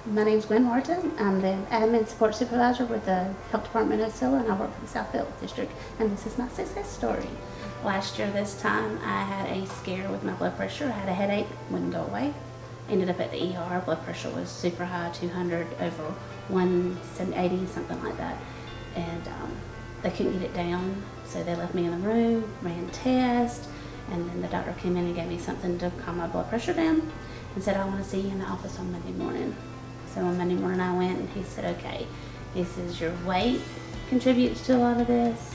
My name is Gwen Huerta. I'm the Admin Support Supervisor with the Health Department of Silla, and I work for the South Health District, and this is my success story. Last year this time I had a scare with my blood pressure. I had a headache, wouldn't go away. Ended up at the ER. Blood pressure was super high, 200 over 180, something like that. And they couldn't get it down, so they left me in the room, ran tests, and then the doctor came in and gave me something to calm my blood pressure down and said, I want to see you in the office on Monday morning. So on Monday morning I went, and he said, okay, he says your weight contributes to a lot of this.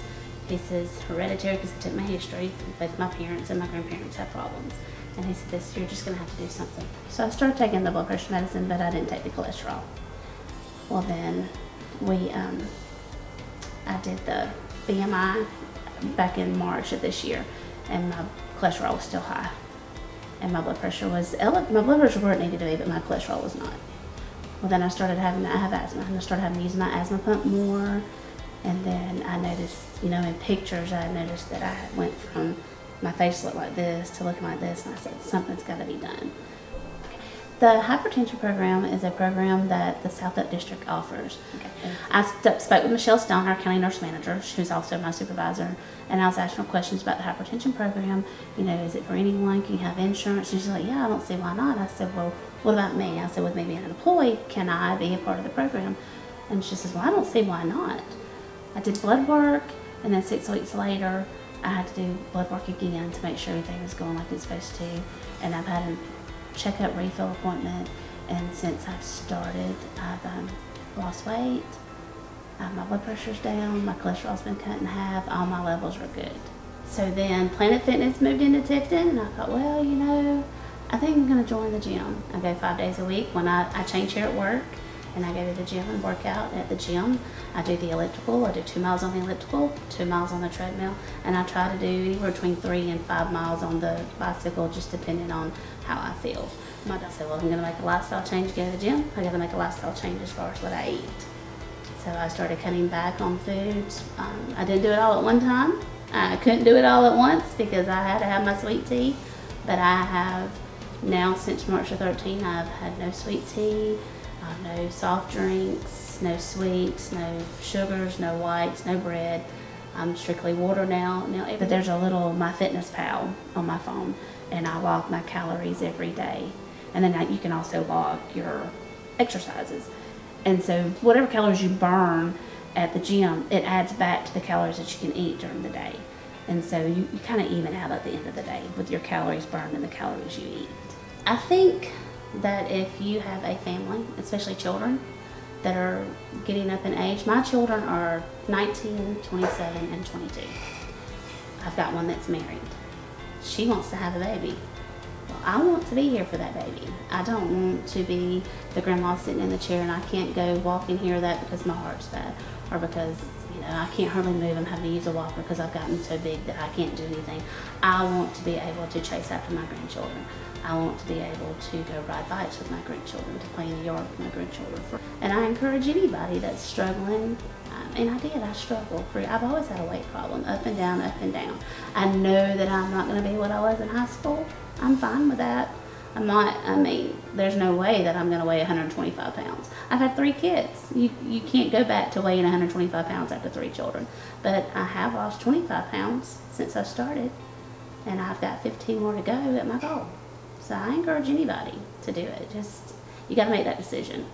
He says hereditary, because he took my history. Both my parents and my grandparents have problems. And he said, you're just going to have to do something. So I started taking the blood pressure medicine, but I didn't take the cholesterol. Well then, I did the BMI back in March of this year, and my cholesterol was still high. And my blood pressure was, my blood pressure where it needed to be, but my cholesterol was not. Well then I have asthma, and I started having to use my asthma pump more. And then I noticed, in pictures, I noticed that I went from my face looked like this to looking like this, and I said, something's got to be done. The hypertension program is a program that the South Health District offers. Okay. I spoke with Michelle Stone, our county nurse manager, who's also my supervisor, and I was asking her questions about the hypertension program. Is it for anyone? Can you have insurance? And she's like, yeah, I don't see why not. I said, well, what about me? I said, with me being an employee, can I be a part of the program? And she says, well, I don't see why not. I did blood work, and then 6 weeks later, I had to do blood work again to make sure everything was going like it's supposed to. And I've had a checkup refill appointment, and since I've started, I've lost weight. My blood pressure's down, my cholesterol's been cut in half, all my levels are good. So then Planet Fitness moved into Tifton, and I thought, well, I think I'm gonna join the gym. I go 5 days a week. When I change here at work, and I go to the gym and work out at the gym. I do the elliptical. I do 2 miles on the elliptical, 2 miles on the treadmill, and I try to do anywhere between 3 and 5 miles on the bicycle, just depending on how I feel. My doctor said, well, I'm gonna make a lifestyle change to go to the gym. I gotta make a lifestyle change as far as what I eat. So I started cutting back on foods. I didn't do it all at one time. I couldn't do it all at once because I had to have my sweet tea, but I have now, since March the 13th, I've had no sweet tea, no soft drinks, no sweets, no sugars, no whites, no bread. I'm strictly water now. But there's a little MyFitnessPal on my phone, and I log my calories every day. And then you can also log your exercises. And so whatever calories you burn at the gym, it adds back to the calories that you can eat during the day. And so you kind of even out at the end of the day with your calories burned and the calories you eat. I think that if you have a family, especially children that are getting up in age, my children are 19, 27, and 22. I've got one that's married. She wants to have a baby. Well, I want to be here for that baby. I don't want to be the grandma sitting in the chair and I can't go walk in here that because my heart's bad, or because I can't hardly move. I'm having to use a walker because I've gotten so big that I can't do anything. I want to be able to chase after my grandchildren. I want to be able to go ride bikes with my grandchildren, to play in the yard with my grandchildren. And I encourage anybody that's struggling, and I struggled. I've always had a weight problem, up and down, up and down. I know that I'm not going to be what I was in high school. I'm fine with that. There's no way that I'm going to weigh 125 pounds. I've had 3 kids. You can't go back to weighing 125 pounds after 3 children. But I have lost 25 pounds since I started, and I've got 15 more to go at my goal. So I encourage anybody to do it. You got to make that decision.